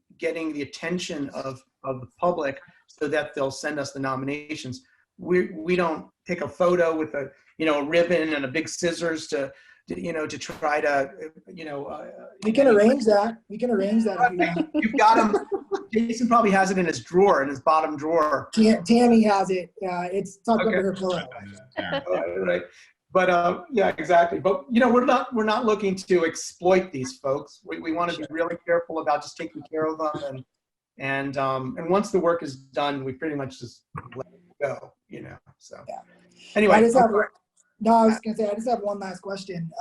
the attention of the public so that they'll send us the nominations. We don't take a photo with a ribbon and a big scissors to try to We can arrange that. We can arrange that if you want. You've got him. Jason probably has it in his drawer, in his bottom drawer. Tammy has it. It's tucked Okay. under her pillow. Right. But yeah, exactly. But we're not looking to exploit these folks. We want to be really careful about just taking care of them, and once the work is done, we pretty much just let it go. So Yeah. anyway, I was gonna say I just have one last question.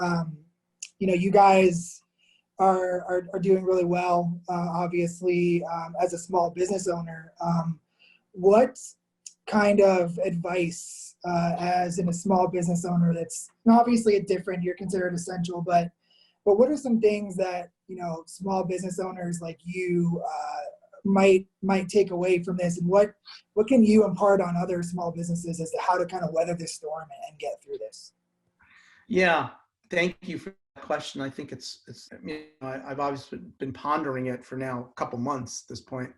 You guys are doing really well, obviously, as a small business owner. What kind of advice, as in a small business owner that's obviously different, you're considered essential, but what are some things that small business owners like you might take away from this, and what can you impart on other small businesses as to how to kind of weather this storm and get through this? Yeah, thank you for that question. I think it's I've obviously been pondering it for now a couple months at this point.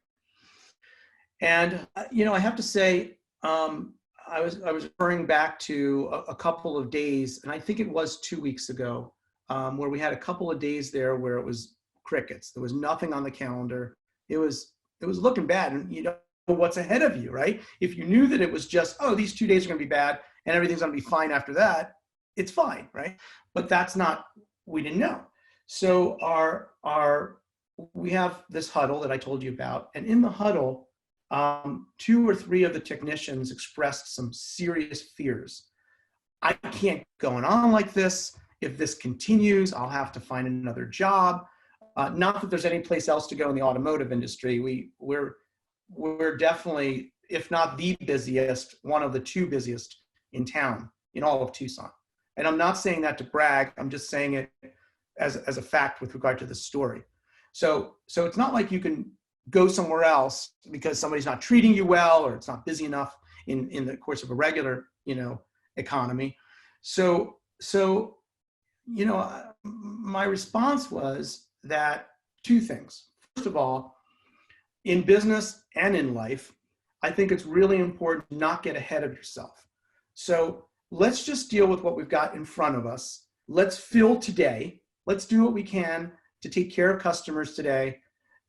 And I have to say, I was referring back to a couple of days, and I think it was 2 weeks ago, where we had a couple of days there where it was crickets. There was nothing on the calendar. It was looking bad, and you know what's ahead of you, right? If you knew that it was just, oh, these 2 days are going to be bad and everything's going to be fine after that, it's fine, right? But that's not, we didn't know. So we have this huddle that I told you about, and in the huddle, 2 or 3 of the technicians expressed some serious fears. I can't go on like this. If this continues, I'll have to find another job. Not that there's any place else to go in the automotive industry. We're definitely, if not the busiest, one of the 2 busiest in town, in all of Tucson. And I'm not saying that to brag. I'm just saying it as a fact with regard to the story. So it's not like you can go somewhere else because somebody's not treating you well or it's not busy enough in the course of a regular, economy. So my response was that 2 things. First of all, in business and in life, I think it's really important to not get ahead of yourself. So let's just deal with what we've got in front of us. Let's fill today. Let's do what we can to take care of customers today,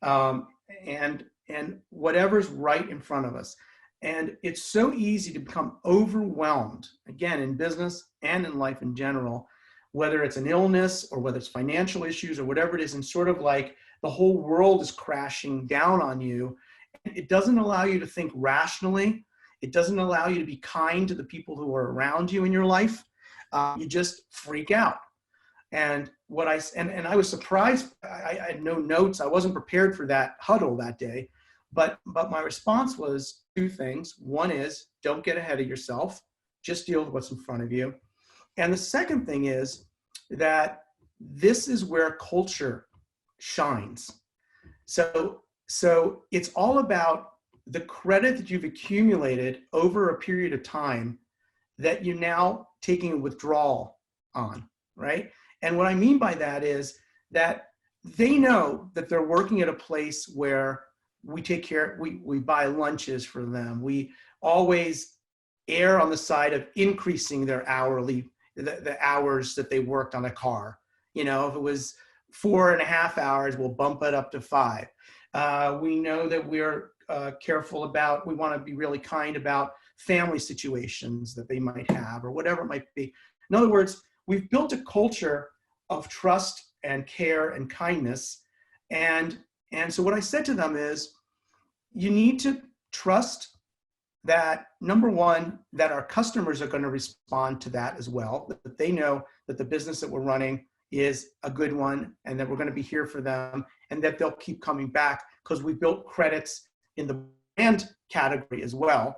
and whatever's right in front of us. And it's so easy to become overwhelmed, again, in business and in life in general, whether it's an illness or whether it's financial issues or whatever it is, and sort of like the whole world is crashing down on you. It doesn't allow you to think rationally. It doesn't allow you to be kind to the people who are around you in your life. You just freak out. And I was surprised. I had no notes. I wasn't prepared for that huddle that day. But my response was 2 things. One is, don't get ahead of yourself. Just deal with what's in front of you. And the second thing is that this is where culture shines. So it's all about the credit that you've accumulated over a period of time that you're now taking a withdrawal on, right? And what I mean by that is that they know that they're working at a place where we take care, we buy lunches for them. We always err on the side of increasing their hourly, the hours that they worked on a car. If it was 4.5 hours, we'll bump it up to 5. We know that we're careful about, we want to be really kind about family situations that they might have or whatever it might be. In other words, we've built a culture of trust and care and kindness. And so what I said to them is, you need to trust that, number one, that our customers are going to respond to that as well, that they know that the business that we're running is a good one and that we're going to be here for them and that they'll keep coming back because we built credits in the brand category as well.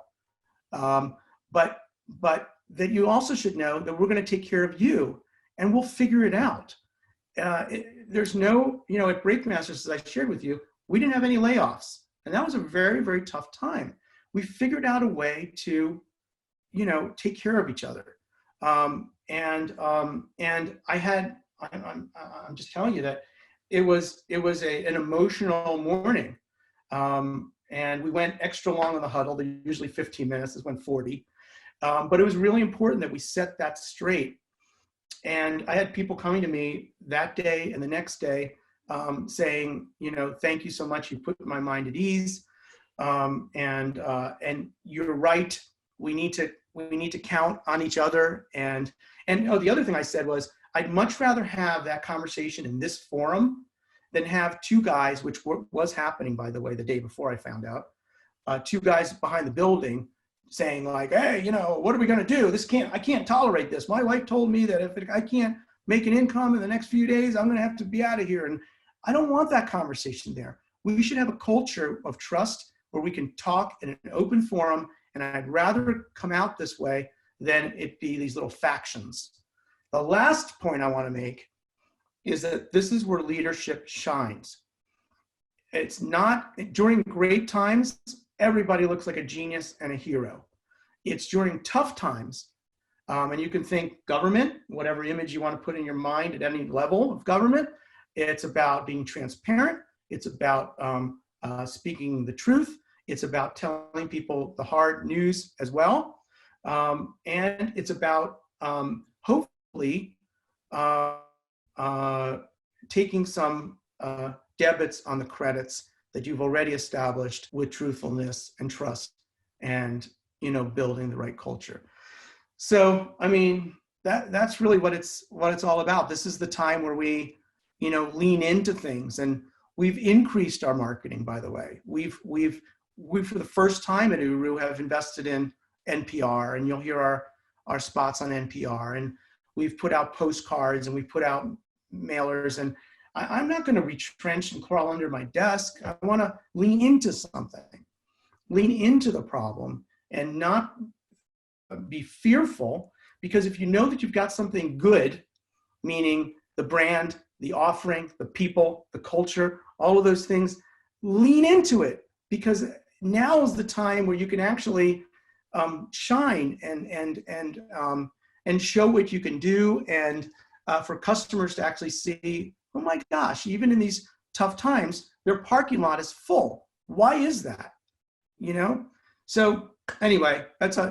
But that you also should know that we're going to take care of you and we'll figure it out. there's no, at Breakmasters, as I shared with you, we didn't have any layoffs. And that was a very, very tough time. We figured out a way to, take care of each other. And I'm just telling you that it was an emotional morning. And we went extra long in the huddle. They're usually 15 minutes. This went 40. But it was really important that we set that straight. And I had people coming to me that day and the next day saying, thank you so much. You put my mind at ease. And you're right. We need to count on each other. And the other thing I said was, I'd much rather have that conversation in this forum than have two guys, which was happening, by the way, the day before I found out, two guys behind the building saying like, hey, what are we going to do? I can't tolerate this. My wife told me that if I can't make an income in the next few days, I'm going to have to be out of here. And I don't want that conversation there. We should have a culture of trust where we can talk in an open forum. And I'd rather come out this way than it be these little factions. The last point I want to make is that this is where leadership shines. It's not during great times, everybody looks like a genius and a hero. It's during tough times, and you can think government, whatever image you want to put in your mind at any level of government. It's about being transparent. It's about speaking the truth. It's about telling people the hard news as well. And it's about hopefully taking some debits on the credits that you've already established with truthfulness and trust and, building the right culture. So, I mean, that's really what it's all about. This is the time where we, lean into things, and we've increased our marketing, by the way. We for the first time at OOROO have invested in NPR, and you'll hear our spots on NPR, and we've put out postcards and we've put out mailers, and I'm not going to retrench and crawl under my desk. I want to lean into something, lean into the problem, and not be fearful, because if you know that you've got something good, meaning the brand, the offering, the people, the culture, all of those things, lean into it, because now is the time where you can actually shine and show what you can do, and for customers to actually see, oh my gosh, even in these tough times, their parking lot is full. Why is that? So anyway,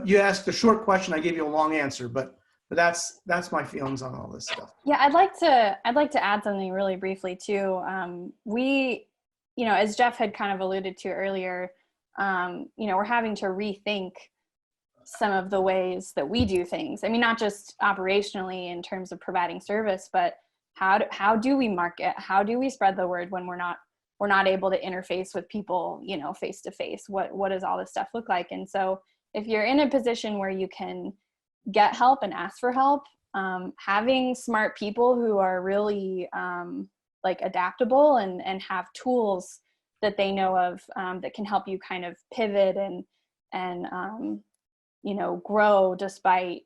you asked a short question. I gave you a long answer, but that's my feelings on all this stuff. Yeah, I'd like to add something really briefly too. We, as Jeff had kind of alluded to earlier, we're having to rethink some of the ways that we do things. I mean, not just operationally in terms of providing service, but how do we market? How do we spread the word when we're not able to interface with people, face to face? What does all this stuff look like? And so if you're in a position where you can get help and ask for help, having smart people who are really adaptable and have tools that they know of that can help you kind of pivot and grow despite,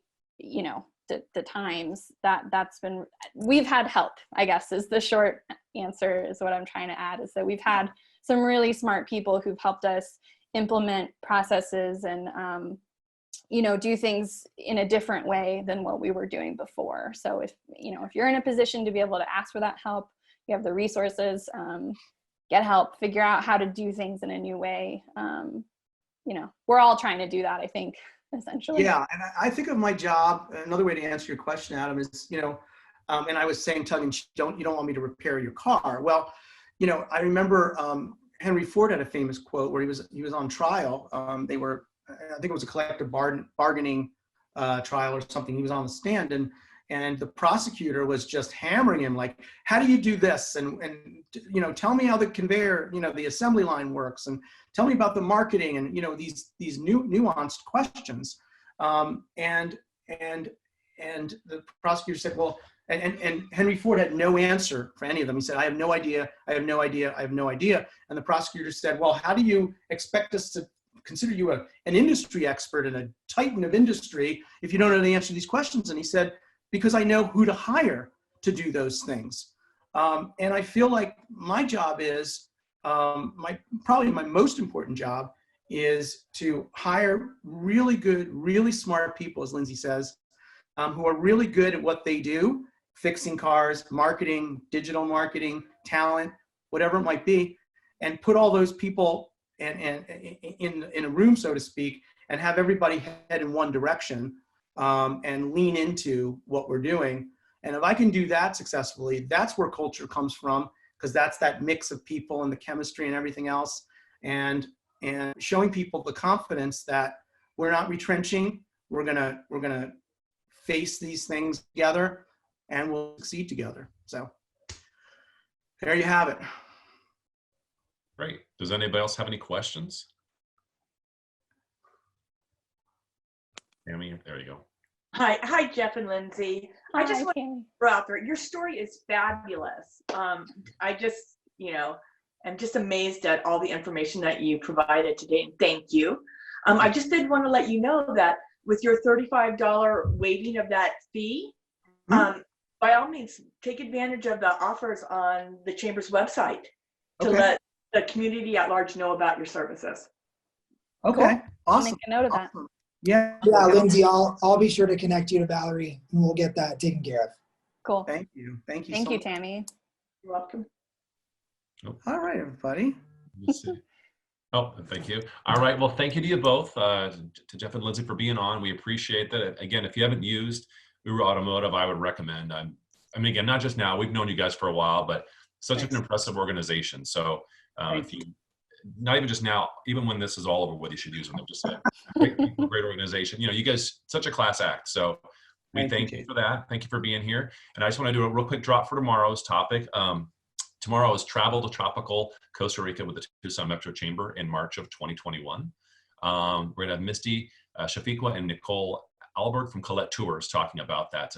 the times that's been, we've had help, I guess, is the short answer, is what I'm trying to add, is that we've had some really smart people who've helped us implement processes and, do things in a different way than what we were doing before. So if you're in a position to be able to ask for that help, you have the resources, get help, figure out how to do things in a new way. We're all trying to do that, I think, essentially. Yeah, and I think of my job, another way to answer your question, Adam, is, and I was saying, tongue in cheek, you don't want me to repair your car. Well, I remember Henry Ford had a famous quote where he was on trial. I think it was a collective bargaining trial or something. He was on the stand, and the prosecutor was just hammering him like, how do you do this? And tell me how the conveyor, the assembly line works, and tell me about the marketing, and these new nuanced questions. And the prosecutor said, well, and Henry Ford had no answer for any of them. He said, I have no idea. I have no idea. I have no idea. And the prosecutor said, well, how do you expect us to consider you an industry expert and a titan of industry if you don't know the answer to these questions? And he said, because I know who to hire to do those things. And I feel like my job is, probably my most important job is to hire really good, really smart people, as Lindsay says, who are really good at what they do, fixing cars, marketing, digital marketing, talent, whatever it might be, and put all those people in a room, so to speak, and have everybody head in one direction, and lean into what we're doing. And if I can do that successfully, that's where culture comes from, because that's that mix of people and the chemistry and everything else, and showing people the confidence that we're not retrenching. We're gonna face these things together, and we'll succeed together. So there you have it. Great. Does anybody else have any questions? Tammy, there you go. Hi, Jeff and Lindsay. I just want to throw out there, your story is fabulous. I just, am just amazed at all the information that you provided today. Thank you. I just did want to let you know that with your $35 waiving of that fee, by all means, take advantage of the offers on the Chamber's website to let the community at large know about your services. Okay, awesome. Make a note of that. Yeah. Yeah, Lindsay, I'll be sure to connect you to Valerie, and we'll get that taken care of. Cool. Thank you. Thank you. Thank so you, much. Tammy. You're welcome. All right, everybody. Let's see. Oh, thank you. All right. Well, thank you to you both, to Jeff and Lindsay, for being on. We appreciate that. Again, if you haven't used OOROO Automotive, I would recommend. I mean, again, not just now. We've known you guys for a while, but such an impressive organization. So if you, not even just now, even when this is all over with, you should use them. They're just a great organization. You guys, such a class act. So we thank you for that. Thank you for being here. And I just want to do a real quick drop for tomorrow's topic. Tomorrow is Travel to Tropical Costa Rica with the Tucson Metro Chamber in March of 2021. We're going to have Misty Shafiqua and Nicole Albert from Colette Tours talking about that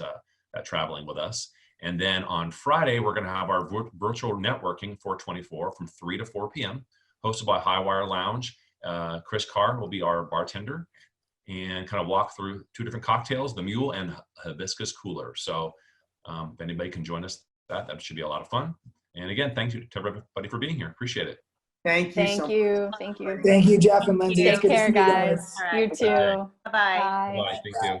traveling with us. And then on Friday, we're going to have our virtual networking 424 from 3 to 4 p.m. hosted by Highwire Lounge. Chris Carr will be our bartender and kind of walk through 2 different cocktails, the Mule and Hibiscus Cooler. So if anybody can join us, that should be a lot of fun. And again, thank you to everybody for being here. Appreciate it. Thank you. Thank you. Thank you. Thank you, Jeff and Lindsay. Take It's good to care, see you guys. All right. You too. Bye-bye. Bye. Bye. Thank you.